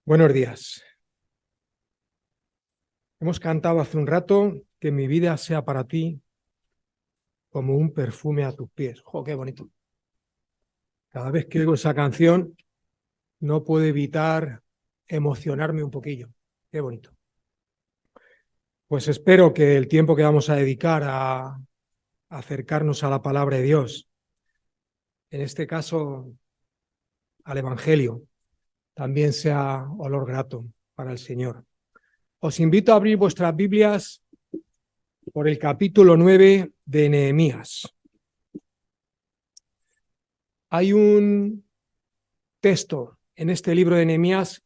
Buenos días. Hemos cantado hace un rato que mi vida sea para ti como un perfume a tus pies. ¡Jo, qué bonito! Cada vez que oigo esa canción no puedo evitar emocionarme un poquillo. ¡Qué bonito! Pues espero que el tiempo que vamos a dedicar a acercarnos a la palabra de Dios, en este caso al Evangelio, también sea olor grato para el Señor. Os invito a abrir vuestras Biblias por el capítulo 9 de Nehemías. Hay un texto en este libro de Nehemías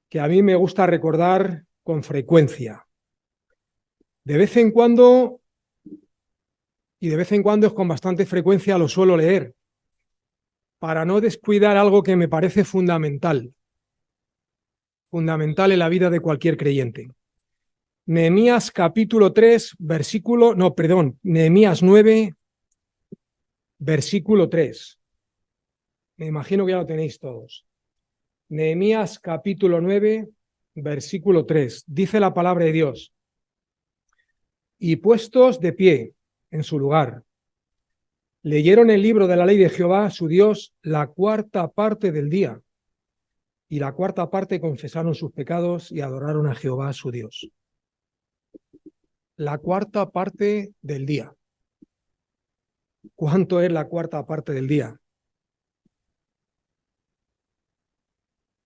que a mí me gusta recordar con frecuencia. De vez en cuando, y de vez en cuando es con bastante frecuencia, lo suelo leer, para no descuidar algo que me parece fundamental en la vida de cualquier creyente. Nehemías capítulo 3, Nehemías 9, versículo 3. Me imagino que ya lo tenéis todos. Nehemías capítulo 9, versículo 3. Dice la palabra de Dios: y puestos de pie en su lugar, leyeron el libro de la ley de Jehová, su Dios, la cuarta parte del día, y la cuarta parte confesaron sus pecados y adoraron a Jehová, su Dios. La cuarta parte del día. ¿Cuánto es la cuarta parte del día?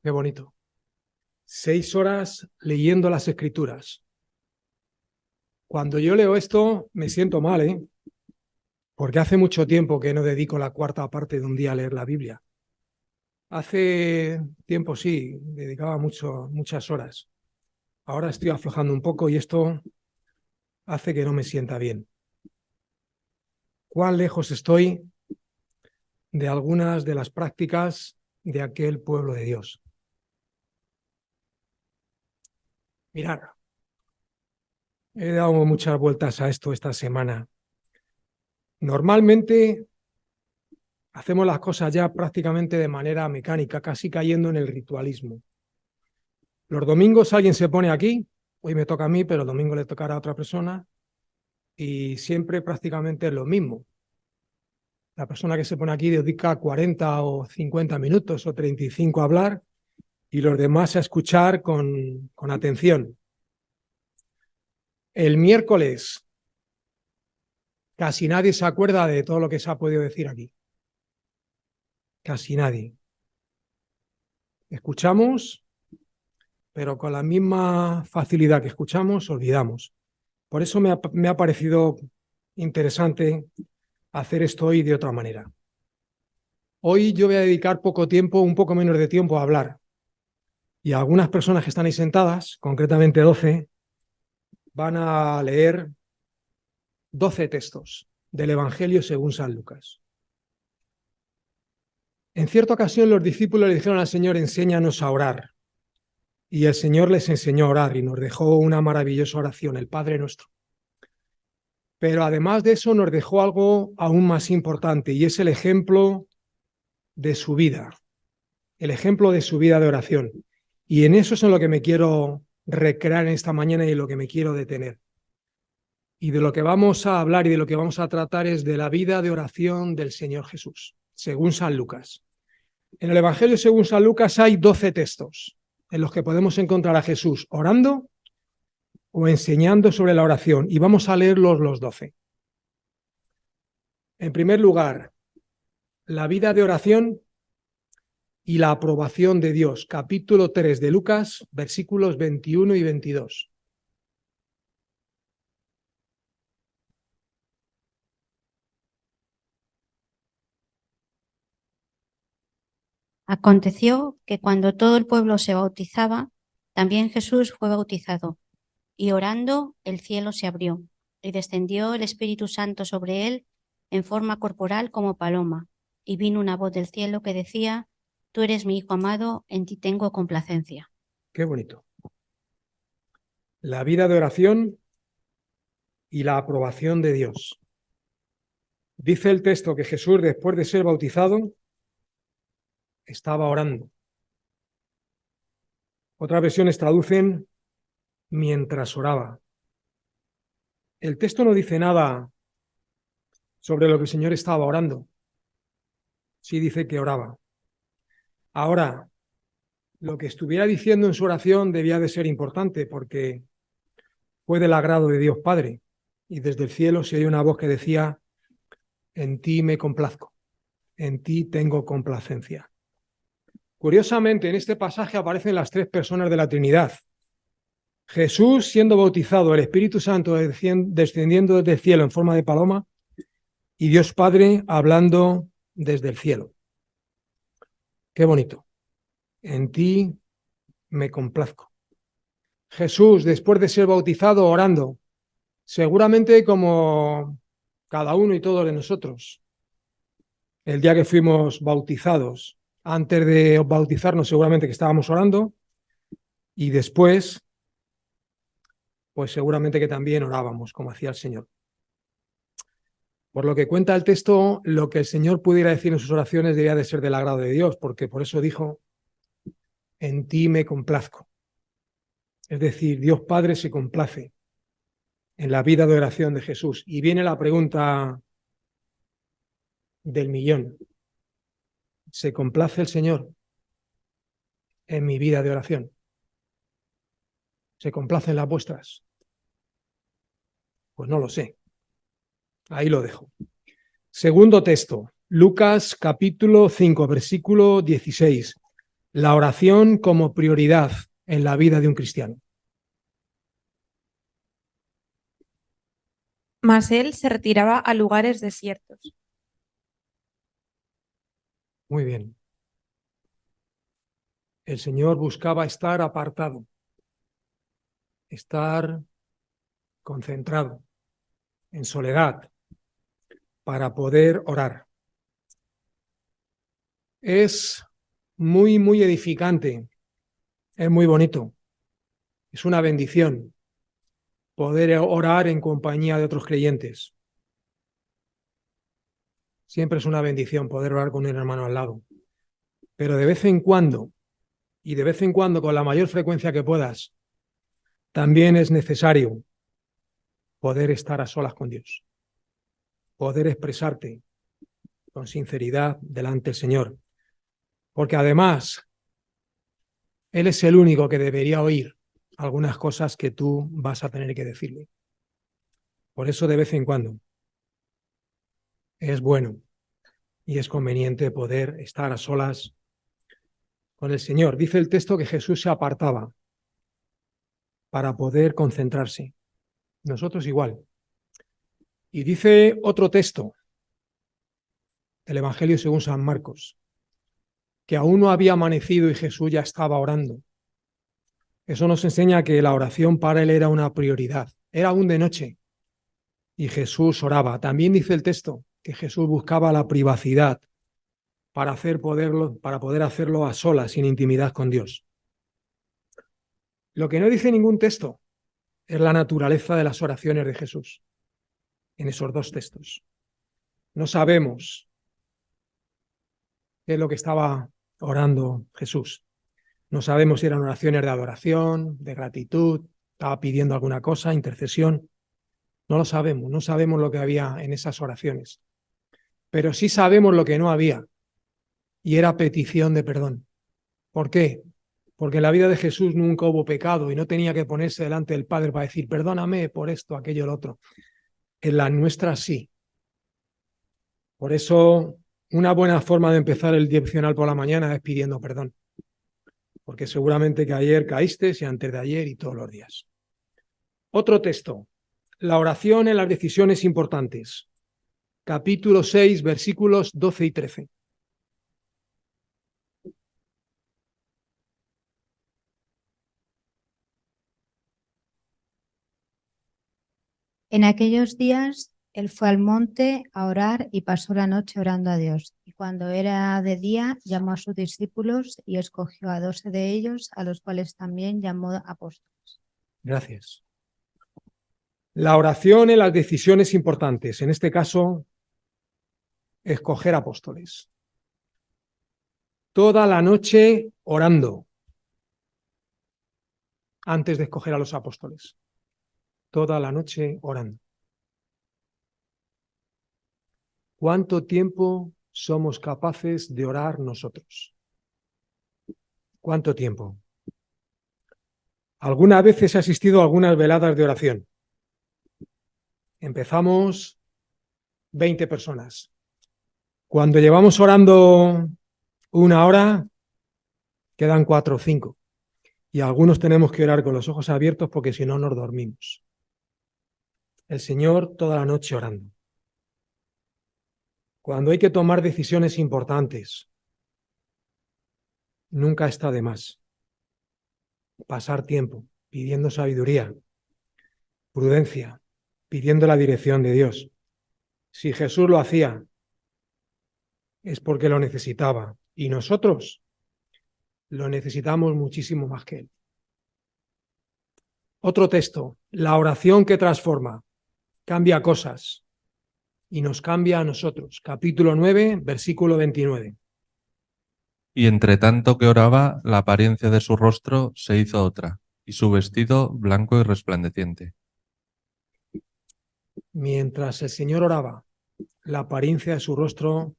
Qué bonito. 6 horas leyendo las Escrituras. Cuando yo leo esto me siento mal, porque hace mucho tiempo que no dedico la cuarta parte de un día a leer la Biblia. Hace tiempo sí, dedicaba muchas horas. Ahora estoy aflojando un poco y esto hace que no me sienta bien. ¿Cuán lejos estoy de algunas de las prácticas de aquel pueblo de Dios? Mirad, he dado muchas vueltas a esto esta semana. Normalmente hacemos las cosas ya prácticamente de manera mecánica, casi cayendo en el ritualismo. Los domingos alguien se pone aquí, hoy me toca a mí, pero el domingo le tocará a otra persona, y siempre prácticamente es lo mismo. La persona que se pone aquí dedica 40 o 50 minutos o 35 a hablar y los demás a escuchar con atención. El miércoles casi nadie se acuerda de todo lo que se ha podido decir aquí. Casi nadie. Escuchamos, pero con la misma facilidad que escuchamos, olvidamos. Por eso me ha parecido interesante hacer esto hoy de otra manera. Hoy yo voy a dedicar un poco menos de tiempo a hablar. Y algunas personas que están ahí sentadas, concretamente 12, van a leer 12 textos del Evangelio según San Lucas. En cierta ocasión los discípulos le dijeron al Señor: enséñanos a orar. Y el Señor les enseñó a orar y nos dejó una maravillosa oración, el Padre Nuestro. Pero además de eso nos dejó algo aún más importante, y es el ejemplo de su vida, el ejemplo de su vida de oración. Y en eso es en lo que me quiero recrear en esta mañana y en lo que me quiero detener. Y de lo que vamos a hablar y de lo que vamos a tratar es de la vida de oración del Señor Jesús, según San Lucas. En el Evangelio según San Lucas hay 12 textos en los que podemos encontrar a Jesús orando o enseñando sobre la oración, y vamos a leerlos los 12. En primer lugar, la vida de oración y la aprobación de Dios, capítulo 3 de Lucas, versículos 21 y 22. Aconteció que cuando todo el pueblo se bautizaba, también Jesús fue bautizado, y orando el cielo se abrió, y descendió el Espíritu Santo sobre él en forma corporal como paloma, y vino una voz del cielo que decía: Tú eres mi Hijo amado, en ti tengo complacencia. Qué bonito. La vida de oración y la aprobación de Dios. Dice el texto que Jesús, después de ser bautizado, estaba orando. Otras versiones traducen mientras oraba. El texto no dice nada sobre lo que el Señor estaba orando. Sí dice que oraba. Ahora, lo que estuviera diciendo en su oración debía de ser importante porque fue del agrado de Dios Padre. Y desde el cielo se oye una voz que decía: en ti me complazco, en ti tengo complacencia. Curiosamente, en este pasaje aparecen las tres personas de la Trinidad. Jesús siendo bautizado, el Espíritu Santo descendiendo desde el cielo en forma de paloma, y Dios Padre hablando desde el cielo. Qué bonito. En ti me complazco. Jesús, después de ser bautizado, orando, seguramente como cada uno y todos de nosotros. El día que fuimos bautizados, antes de bautizarnos seguramente que estábamos orando, y después, pues seguramente que también orábamos, como hacía el Señor. Por lo que cuenta el texto, lo que el Señor pudiera decir en sus oraciones debía de ser del agrado de Dios, porque por eso dijo: en ti me complazco. Es decir, Dios Padre se complace en la vida de oración de Jesús. Y viene la pregunta del millón. ¿Se complace el Señor en mi vida de oración? ¿Se complace en las vuestras? Pues no lo sé. Ahí lo dejo. Segundo texto, Lucas capítulo 5, versículo 16. La oración como prioridad en la vida de un cristiano. Mas él se retiraba a lugares desiertos. Muy bien. El Señor buscaba estar apartado, estar concentrado, en soledad, para poder orar. Es muy, muy edificante, es muy bonito, es una bendición poder orar en compañía de otros creyentes. Siempre es una bendición poder orar con un hermano al lado. Pero de vez en cuando, y de vez en cuando con la mayor frecuencia que puedas, también es necesario poder estar a solas con Dios, poder expresarte con sinceridad delante del Señor. Porque además, Él es el único que debería oír algunas cosas que tú vas a tener que decirle. Por eso, de vez en cuando, es bueno y es conveniente poder estar a solas con el Señor. Dice el texto que Jesús se apartaba para poder concentrarse. Nosotros igual. Y dice otro texto, el Evangelio según San Marcos, que aún no había amanecido y Jesús ya estaba orando. Eso nos enseña que la oración para él era una prioridad. Era aún de noche y Jesús oraba. También dice el texto que Jesús buscaba la privacidad para poder hacerlo a solas, sin intimidad con Dios. Lo que no dice ningún texto es la naturaleza de las oraciones de Jesús en esos dos textos. No sabemos qué es lo que estaba orando Jesús. No sabemos si eran oraciones de adoración, de gratitud, estaba pidiendo alguna cosa, intercesión. No lo sabemos, no sabemos lo que había en esas oraciones. Pero sí sabemos lo que no había, y era petición de perdón. ¿Por qué? Porque en la vida de Jesús nunca hubo pecado y no tenía que ponerse delante del Padre para decir: perdóname por esto, aquello, lo otro. En la nuestra sí. Por eso, una buena forma de empezar el devocional por la mañana es pidiendo perdón. Porque seguramente que ayer caíste y antes de ayer y todos los días. Otro texto. La oración en las decisiones importantes. Capítulo 6, versículos 12 y 13. En aquellos días él fue al monte a orar y pasó la noche orando a Dios. Y cuando era de día, llamó a sus discípulos y escogió a 12 de ellos, a los cuales también llamó apóstoles. Gracias. La oración en las decisiones importantes, en este caso, escoger apóstoles. Toda la noche orando. antes de escoger a los apóstoles. Toda la noche orando. ¿Cuánto tiempo somos capaces de orar nosotros? ¿Cuánto tiempo? Algunas veces he asistido a algunas veladas de oración. Empezamos 20 personas. Cuando llevamos orando 1 hora, quedan 4 o 5. Y algunos tenemos que orar con los ojos abiertos porque si no nos dormimos. El Señor toda la noche orando. Cuando hay que tomar decisiones importantes, nunca está de más pasar tiempo pidiendo sabiduría, prudencia, pidiendo la dirección de Dios. Si Jesús lo hacía, es porque lo necesitaba. Y nosotros lo necesitamos muchísimo más que Él. Otro texto, la oración que transforma, cambia cosas y nos cambia a nosotros. Capítulo 9, versículo 29. Y entre tanto que oraba, la apariencia de su rostro se hizo otra, y su vestido blanco y resplandeciente. Mientras el Señor oraba, la apariencia de su rostro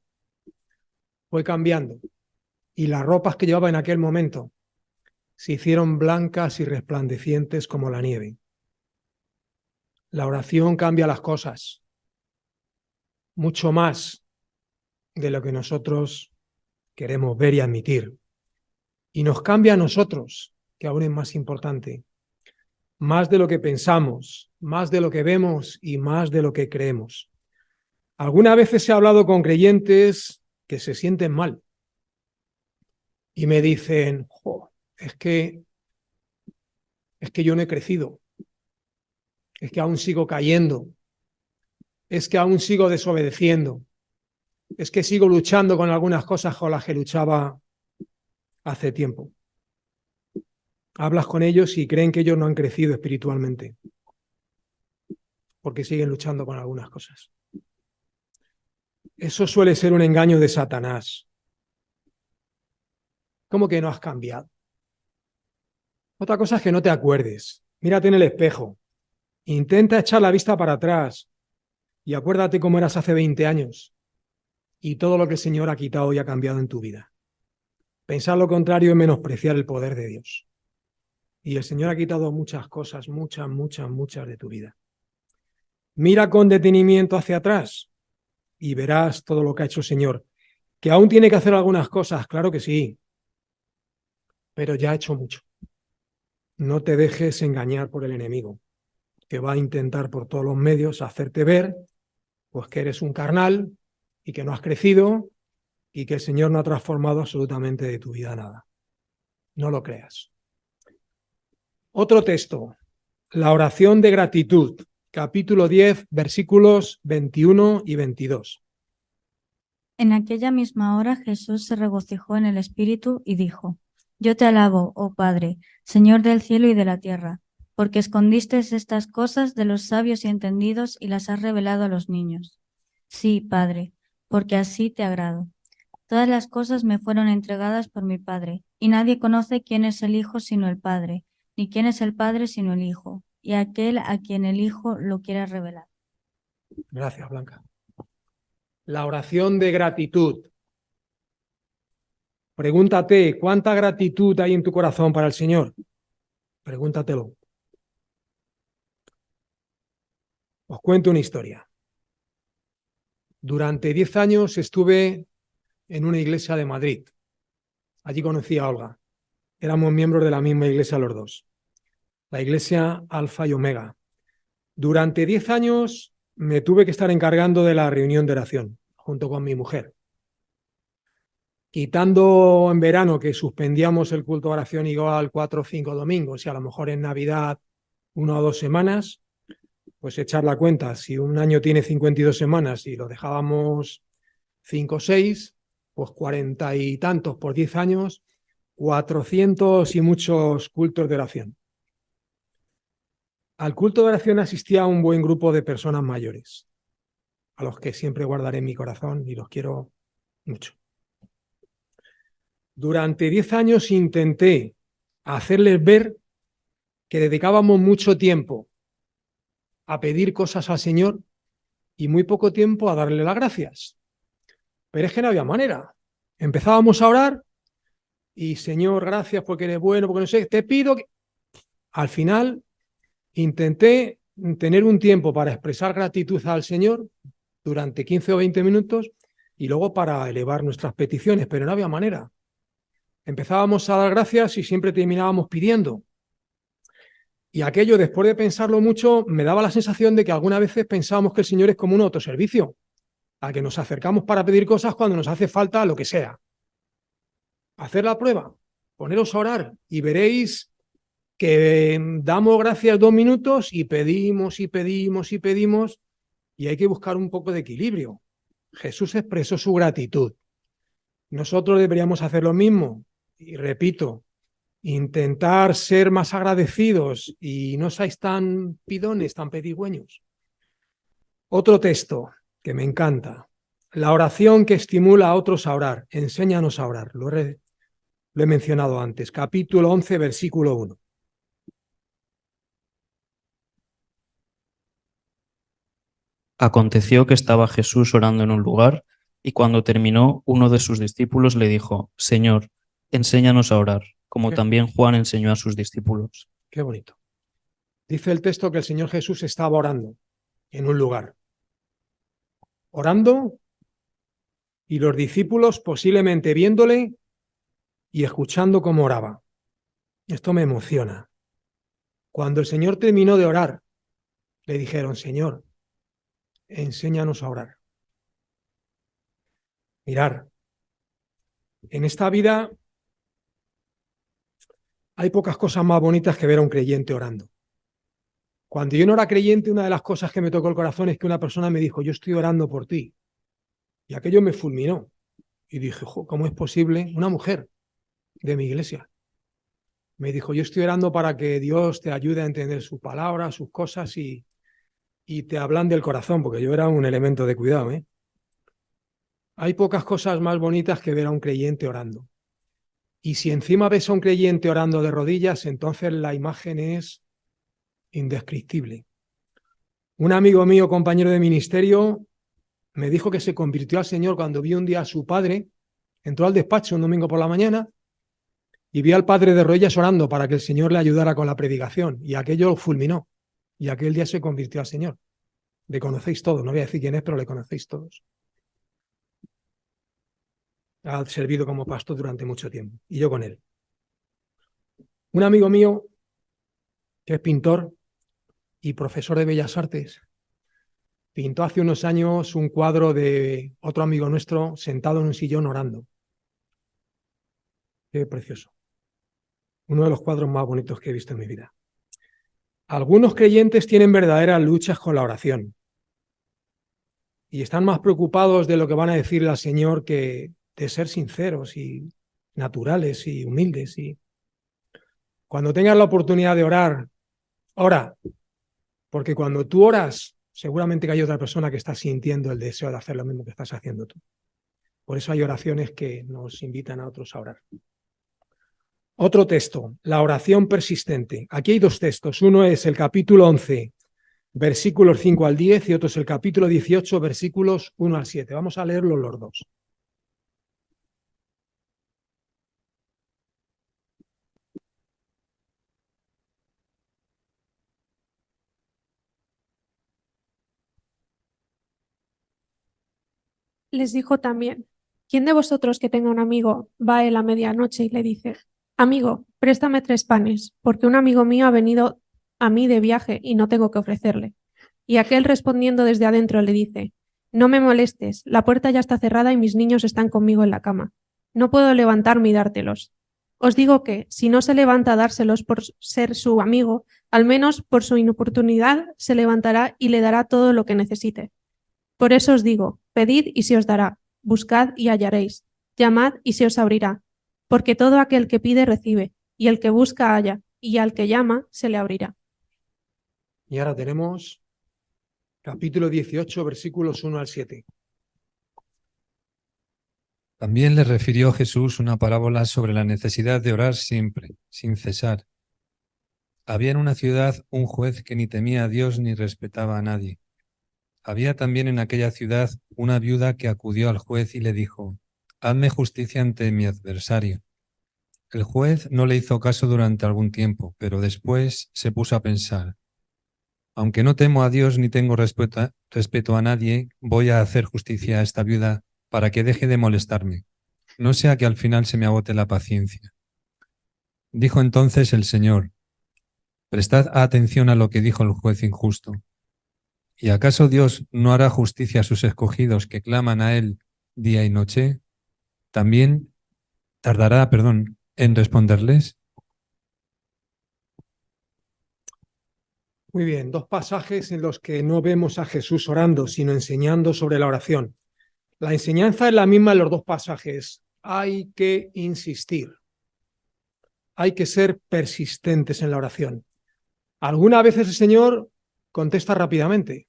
fue cambiando y las ropas que llevaba en aquel momento se hicieron blancas y resplandecientes como la nieve. La oración cambia las cosas, mucho más de lo que nosotros queremos ver y admitir. Y nos cambia a nosotros, que aún es más importante, más de lo que pensamos, más de lo que vemos y más de lo que creemos. Algunas veces he hablado con creyentes que se sienten mal y me dicen, "Jo, es que yo no he crecido, es que aún sigo cayendo, es que aún sigo desobedeciendo, es que sigo luchando con algunas cosas con las que luchaba hace tiempo". Hablas con ellos y creen que ellos no han crecido espiritualmente, porque siguen luchando con algunas cosas. Eso suele ser un engaño de Satanás. ¿Cómo que no has cambiado? Otra cosa es que no te acuerdes. Mírate en el espejo. Intenta echar la vista para atrás y acuérdate cómo eras hace 20 años y todo lo que el Señor ha quitado y ha cambiado en tu vida. Pensar lo contrario es menospreciar el poder de Dios. Y el Señor ha quitado muchas cosas, muchas de tu vida. Mira con detenimiento hacia atrás y verás todo lo que ha hecho el Señor. ¿Que aún tiene que hacer algunas cosas? Claro que sí, pero ya ha hecho mucho. No te dejes engañar por el enemigo, que va a intentar por todos los medios hacerte ver pues que eres un carnal y que no has crecido y que el Señor no ha transformado absolutamente de tu vida nada. No lo creas. Otro texto, la oración de gratitud, capítulo 10, versículos 21 y 22. En aquella misma hora Jesús se regocijó en el Espíritu y dijo: Yo te alabo, oh Padre, Señor del cielo y de la tierra, porque escondiste estas cosas de los sabios y entendidos y las has revelado a los niños. Sí, Padre, porque así te agrado. Todas las cosas me fueron entregadas por mi Padre, y nadie conoce quién es el Hijo sino el Padre, ni quién es el Padre sino el Hijo, y aquel a quien el Hijo lo quiera revelar. Gracias, Blanca. La oración de gratitud. Pregúntate, ¿cuánta gratitud hay en tu corazón para el Señor? Pregúntatelo. Os cuento una historia. Durante 10 años estuve en una iglesia de Madrid. Allí conocí a Olga. Éramos miembros de la misma iglesia los dos. La iglesia Alfa y Omega. Durante 10 años me tuve que estar encargando de la reunión de oración, junto con mi mujer. Quitando en verano que suspendíamos el culto de oración igual 4 o 5 domingos y a lo mejor en Navidad 1 o 2 semanas, pues echar la cuenta, si un año tiene 52 semanas y lo dejábamos 5 o 6, pues 40 y tantos por 10 años, 400 y muchos cultos de oración. Al culto de oración asistía un buen grupo de personas mayores, a los que siempre guardaré en mi corazón y los quiero mucho. Durante 10 años intenté hacerles ver que dedicábamos mucho tiempo a pedir cosas al Señor y muy poco tiempo a darle las gracias. Pero es que no había manera. Empezábamos a orar y Señor, gracias porque eres bueno, porque no sé, te pido que... Al final intenté tener un tiempo para expresar gratitud al Señor durante 15 o 20 minutos y luego para elevar nuestras peticiones, pero no había manera. Empezábamos a dar gracias y siempre terminábamos pidiendo. Y aquello, después de pensarlo mucho, me daba la sensación de que algunas veces pensábamos que el Señor es como un autoservicio, a que nos acercamos para pedir cosas cuando nos hace falta lo que sea. Hacer la prueba, poneros a orar y veréis que damos gracias 2 minutos y pedimos y pedimos y pedimos y hay que buscar un poco de equilibrio. Jesús expresó su gratitud. Nosotros deberíamos hacer lo mismo y repito, intentar ser más agradecidos y no seáis tan pidones, tan pedigüeños. Otro texto que me encanta, la oración que estimula a otros a orar, enséñanos a orar, lo he mencionado antes, capítulo 11, versículo 1. Aconteció que estaba Jesús orando en un lugar, y cuando terminó, uno de sus discípulos le dijo: Señor, enséñanos a orar, como también Juan enseñó a sus discípulos. Qué bonito. Dice el texto que el Señor Jesús estaba orando en un lugar. Orando y los discípulos posiblemente viéndole y escuchando cómo oraba. Esto me emociona. Cuando el Señor terminó de orar, le dijeron: Señor, enséñanos a orar. Mirar, en esta vida hay pocas cosas más bonitas que ver a un creyente orando. Cuando yo no era creyente, una de las cosas que me tocó el corazón es que una persona me dijo: yo estoy orando por ti. Y aquello me fulminó. Y dije: ¿cómo es posible? Una mujer de mi iglesia me dijo: yo estoy orando para que Dios te ayude a entender su palabra, sus cosas y te ablande el corazón, porque yo era un elemento de cuidado, ¿eh? Hay pocas cosas más bonitas que ver a un creyente orando. Y si encima ves a un creyente orando de rodillas, entonces la imagen es indescriptible. Un amigo mío, compañero de ministerio, me dijo que se convirtió al Señor cuando vio un día a su padre, entró al despacho un domingo por la mañana y vio al padre de rodillas orando para que el Señor le ayudara con la predicación, y aquello lo fulminó, y aquel día se convirtió al Señor. Le conocéis todos, no voy a decir quién es, pero le conocéis todos. Ha servido como pastor durante mucho tiempo, y yo con él. Un amigo mío, que es pintor y profesor de Bellas Artes, pintó hace unos años un cuadro de otro amigo nuestro sentado en un sillón orando. Qué precioso. Uno de los cuadros más bonitos que he visto en mi vida. Algunos creyentes tienen verdaderas luchas con la oración y están más preocupados de lo que van a decirle al Señor que de ser sinceros y naturales y humildes. Y cuando tengas la oportunidad de orar, ora, porque cuando tú oras, seguramente que hay otra persona que está sintiendo el deseo de hacer lo mismo que estás haciendo tú. Por eso hay oraciones que nos invitan a otros a orar. Otro texto, la oración persistente. Aquí hay 2 textos. Uno es el capítulo 11, versículos 5 al 10, y otro es el capítulo 18, versículos 1 al 7. Vamos a leerlos los dos. Les dijo también: ¿quién de vosotros que tenga un amigo va a él a medianoche y le dice: amigo, préstame 3 panes, porque un amigo mío ha venido a mí de viaje y no tengo que ofrecerle? Y aquel, respondiendo desde adentro, le dice: no me molestes, la puerta ya está cerrada y mis niños están conmigo en la cama. No puedo levantarme y dártelos. Os digo que, si no se levanta a dárselos por ser su amigo, al menos por su inoportunidad se levantará y le dará todo lo que necesite. Por eso os digo: pedid y se os dará, buscad y hallaréis, llamad y se os abrirá, porque todo aquel que pide recibe, y el que busca halla, y al que llama se le abrirá. Y ahora tenemos capítulo 18, versículos 1 al 7. También le refirió Jesús una parábola sobre la necesidad de orar siempre, sin cesar, Había en una ciudad un juez que ni temía a Dios ni respetaba a nadie. Había también en aquella ciudad una viuda que acudió al juez y le dijo: «Hazme justicia ante mi adversario». El juez no le hizo caso durante algún tiempo, pero después se puso a pensar: «Aunque no temo a Dios ni tengo respeto a nadie, voy a hacer justicia a esta viuda para que deje de molestarme. No sea que al final se me agote la paciencia». Dijo entonces el Señor: «Prestad atención a lo que dijo el juez injusto. ¿Y acaso Dios no hará justicia a sus escogidos que claman a Él día y noche? ¿También tardará, en responderles?» Muy bien, dos pasajes en los que no vemos a Jesús orando, sino enseñando sobre la oración. La enseñanza es la misma en los dos pasajes. Hay que insistir. Hay que ser persistentes en la oración. Algunas veces el Señor contesta rápidamente.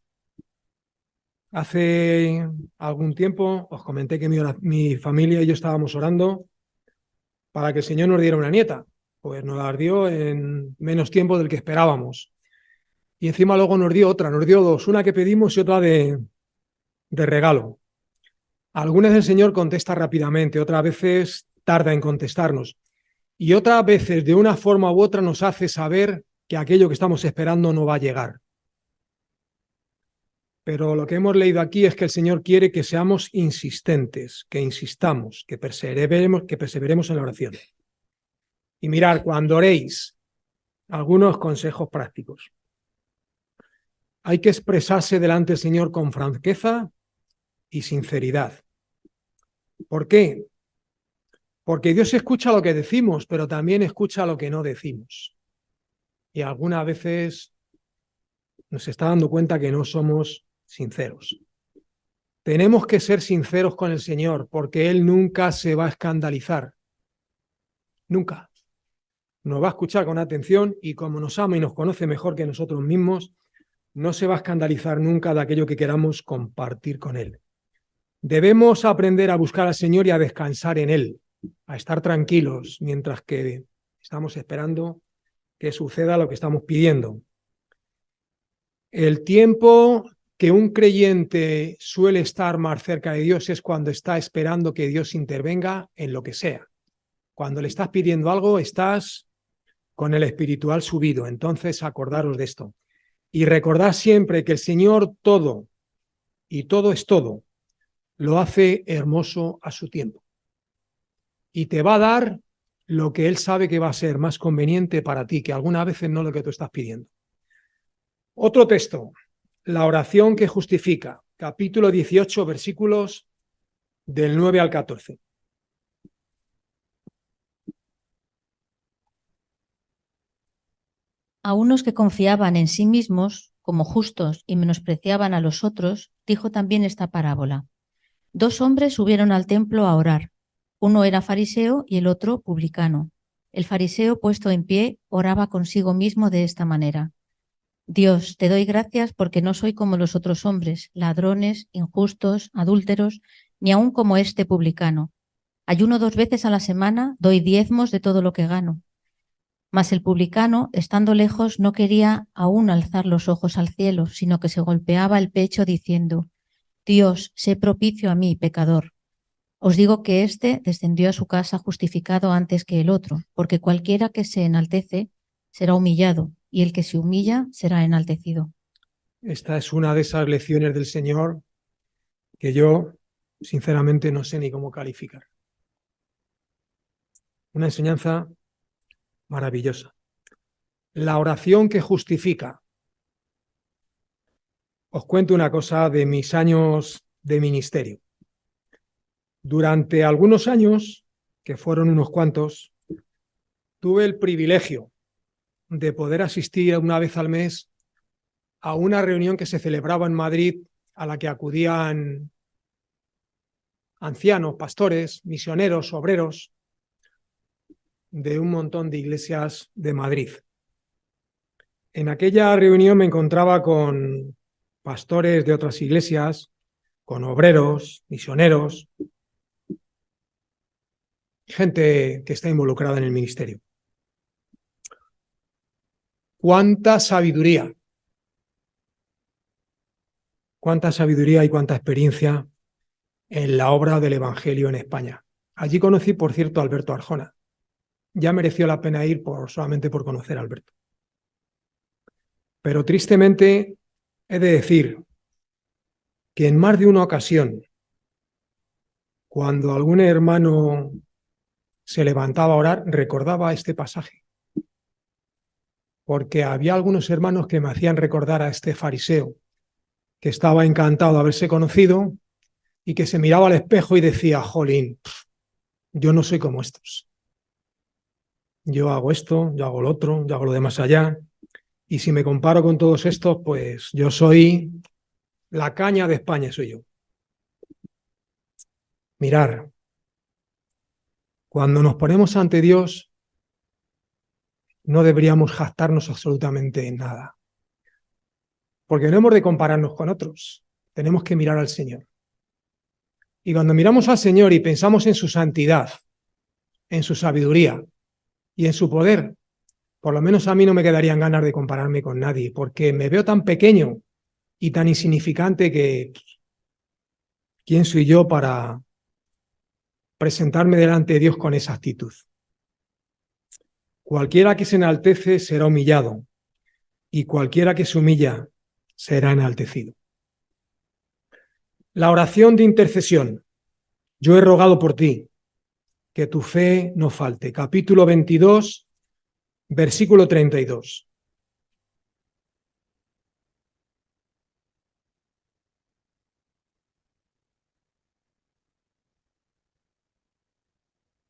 Hace algún tiempo os comenté que mi familia y yo estábamos orando para que el Señor nos diera una nieta. Pues nos la dio en menos tiempo del que esperábamos. Y encima luego nos dio otra, nos dio dos, una que pedimos y otra de regalo. Algunas el Señor contesta rápidamente, otras veces tarda en contestarnos. Y otras veces, de una forma u otra, nos hace saber que aquello que estamos esperando no va a llegar. Pero lo que hemos leído aquí es que el Señor quiere que seamos insistentes, que insistamos, que perseveremos en la oración. Y mirad, cuando oréis, algunos consejos prácticos. Hay que expresarse delante del Señor con franqueza y sinceridad. ¿Por qué? Porque Dios escucha lo que decimos, pero también escucha lo que no decimos. Y algunas veces nos está dando cuenta que no somos sinceros. Tenemos que ser sinceros con el Señor, porque Él nunca se va a escandalizar. Nunca. Nos va a escuchar con atención y como nos ama y nos conoce mejor que nosotros mismos, no se va a escandalizar nunca de aquello que queramos compartir con Él. Debemos aprender a buscar al Señor y a descansar en Él, a estar tranquilos mientras que estamos esperando que suceda lo que estamos pidiendo. El tiempo que un creyente suele estar más cerca de Dios es cuando está esperando que Dios intervenga en lo que sea. Cuando le estás pidiendo algo, estás con el espiritual subido. Entonces, acordaros de esto. Y recordad siempre que el Señor todo, y todo es todo, lo hace hermoso a su tiempo. Y te va a dar lo que Él sabe que va a ser más conveniente para ti, que algunas veces no lo que tú estás pidiendo. Otro texto, la oración que justifica, capítulo 18, versículos del 9 al 14. A unos que confiaban en sí mismos como justos y menospreciaban a los otros, dijo también esta parábola. Dos hombres subieron al templo a orar. Uno era fariseo y el otro publicano. El fariseo, puesto en pie, oraba consigo mismo de esta manera. Dios, te doy gracias porque no soy como los otros hombres, ladrones, injustos, adúlteros, ni aun como este publicano. Ayuno 2 veces a la semana, doy diezmos de todo lo que gano. Mas el publicano, estando lejos, no quería aún alzar los ojos al cielo, sino que se golpeaba el pecho diciendo: Dios, sé propicio a mí, pecador. Os digo que éste descendió a su casa justificado antes que el otro, porque cualquiera que se enaltece será humillado, y el que se humilla será enaltecido. Esta es una de esas lecciones del Señor que yo, sinceramente, no sé ni cómo calificar. Una enseñanza maravillosa. La oración que justifica. Os cuento una cosa de mis años de ministerio. Durante algunos años, que fueron unos cuantos, tuve el privilegio de poder asistir una vez al mes a una reunión que se celebraba en Madrid, a la que acudían ancianos, pastores, misioneros, obreros de un montón de iglesias de Madrid. En aquella reunión me encontraba con pastores de otras iglesias, con obreros, misioneros, gente que está involucrada en el ministerio. cuánta sabiduría y cuánta experiencia en la obra del Evangelio en España. Allí conocí, por cierto, a Alberto Arjona. Ya mereció la pena ir solamente por conocer a Alberto. Pero tristemente he de decir que en más de una ocasión, cuando algún hermano se levantaba a orar, recordaba este pasaje. Porque había algunos hermanos que me hacían recordar a este fariseo, que estaba encantado de haberse conocido y que se miraba al espejo y decía, jolín, yo no soy como estos. Yo hago esto, yo hago lo otro, yo hago lo de más allá. Y si me comparo con todos estos, pues yo soy la caña de España, soy yo. Mirar, cuando nos ponemos ante Dios, no deberíamos jactarnos absolutamente en nada. Porque no hemos de compararnos con otros. Tenemos que mirar al Señor. Y cuando miramos al Señor y pensamos en su santidad, en su sabiduría y en su poder, por lo menos a mí no me quedarían ganas de compararme con nadie, porque me veo tan pequeño y tan insignificante que ¿quién soy yo para presentarme delante de Dios con esa actitud? Cualquiera que se enaltece será humillado, y cualquiera que se humilla será enaltecido. La oración de intercesión. Yo he rogado por ti, que tu fe no falte. Capítulo 22, versículo 32.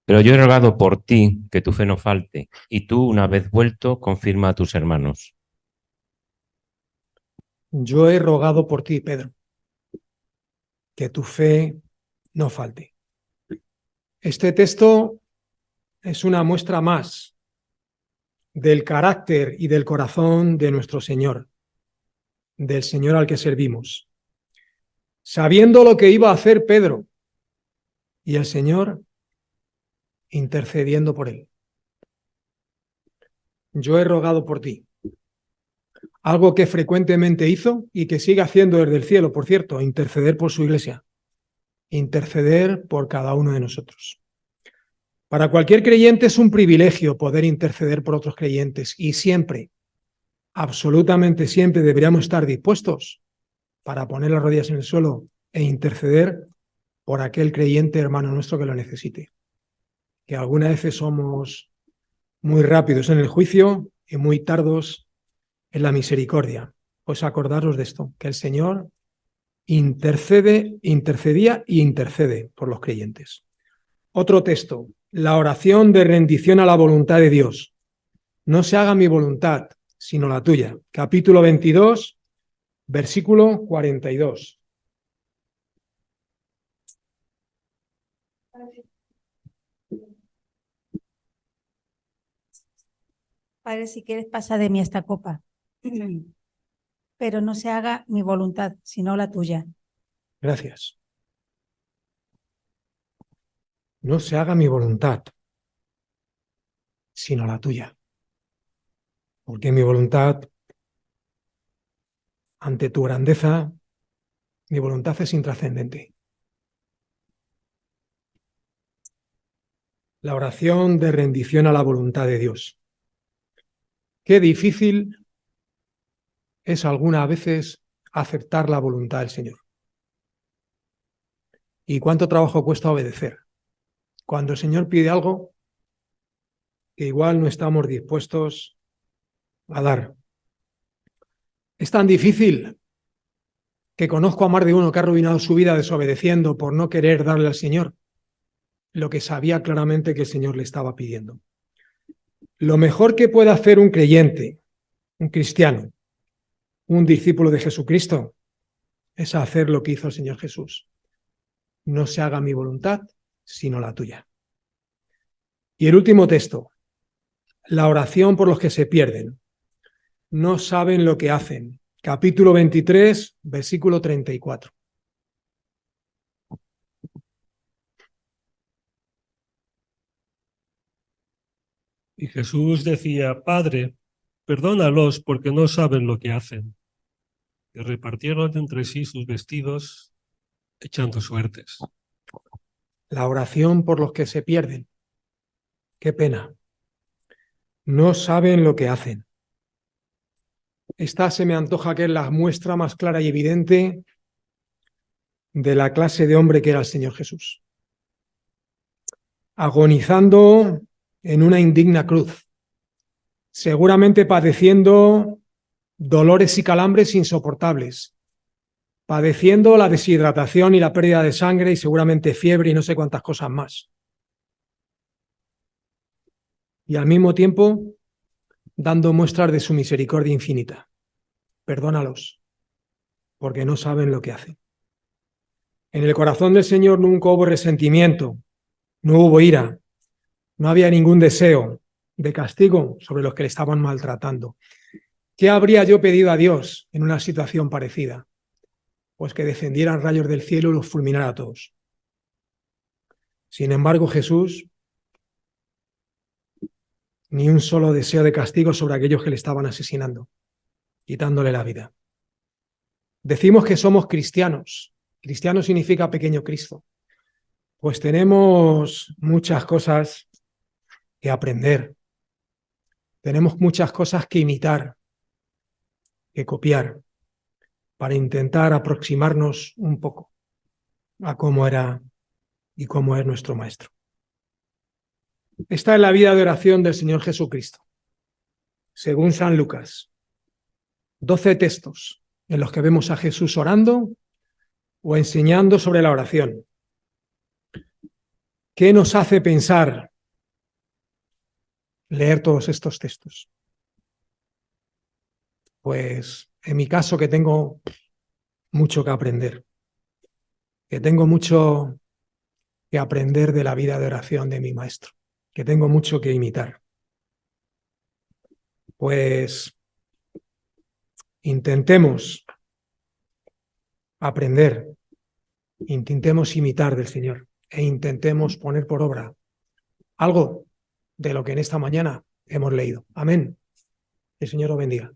Pero yo he rogado por ti que tu fe no falte, y tú, una vez vuelto, confirma a tus hermanos. Yo he rogado por ti, Pedro, que tu fe no falte. Este texto es una muestra más del carácter y del corazón de nuestro Señor, del Señor al que servimos. Sabiendo lo que iba a hacer Pedro y el Señor intercediendo por él. Yo he rogado por ti. Algo que frecuentemente hizo y que sigue haciendo desde el cielo, por cierto, interceder por su iglesia, interceder por cada uno de nosotros. Para cualquier creyente es un privilegio poder interceder por otros creyentes y siempre, absolutamente siempre deberíamos estar dispuestos para poner las rodillas en el suelo e interceder por aquel creyente hermano nuestro que lo necesite. Que algunas veces somos muy rápidos en el juicio y muy tardos en la misericordia. Pues acordaros de esto, que el Señor intercedía y intercede por los creyentes. Otro texto, la oración de rendición a la voluntad de Dios. No se haga mi voluntad, sino la tuya. Capítulo 22, versículo 42. Padre, si quieres, pasa de mí esta copa, pero no se haga mi voluntad, sino la tuya. Gracias. No se haga mi voluntad, sino la tuya. Porque mi voluntad, ante tu grandeza, mi voluntad es intrascendente. La oración de rendición a la voluntad de Dios. Qué difícil es algunas veces aceptar la voluntad del Señor. Y cuánto trabajo cuesta obedecer. Cuando el Señor pide algo que igual no estamos dispuestos a dar. Es tan difícil que conozco a más de uno que ha arruinado su vida desobedeciendo por no querer darle al Señor lo que sabía claramente que el Señor le estaba pidiendo. Lo mejor que puede hacer un creyente, un cristiano, un discípulo de Jesucristo, es hacer lo que hizo el Señor Jesús. No se haga mi voluntad, sino la tuya. Y el último texto, la oración por los que se pierden. No saben lo que hacen. Capítulo 23, versículo 34. Y Jesús decía, Padre, Perdónalos porque no saben lo que hacen. Y repartieron entre sí sus vestidos, echando suertes. La oración por los que se pierden. Qué pena. No saben lo que hacen. Esta se me antoja que es la muestra más clara y evidente de la clase de hombre que era el Señor Jesús. Agonizando en una indigna cruz, seguramente padeciendo dolores y calambres insoportables, padeciendo la deshidratación y la pérdida de sangre y seguramente fiebre y no sé cuántas cosas más. Y al mismo tiempo dando muestras de su misericordia infinita. Perdónalos, porque no saben lo que hacen. En el corazón del Señor nunca hubo resentimiento, no hubo ira, no había ningún deseo de castigo sobre los que le estaban maltratando. ¿Qué habría yo pedido a Dios en una situación parecida? Pues que descendieran rayos del cielo y los fulminara a todos. Sin embargo, Jesús, ni un solo deseo de castigo sobre aquellos que le estaban asesinando, quitándole la vida. Decimos que somos cristianos. Cristiano significa pequeño Cristo. Pues tenemos muchas cosas que aprender. Tenemos muchas cosas que imitar, que copiar, para intentar aproximarnos un poco a cómo era y cómo es nuestro Maestro. Esta es la vida de oración del Señor Jesucristo, según San Lucas. 12 textos en los que vemos a Jesús orando o enseñando sobre la oración. ¿Qué nos hace pensar leer todos estos textos? Pues en mi caso, que tengo mucho que aprender, que tengo mucho que aprender de la vida de oración de mi Maestro, que tengo mucho que imitar. Pues intentemos aprender, intentemos imitar del Señor e intentemos poner por obra algo de lo que en esta mañana hemos leído. Amén. El Señor os bendiga.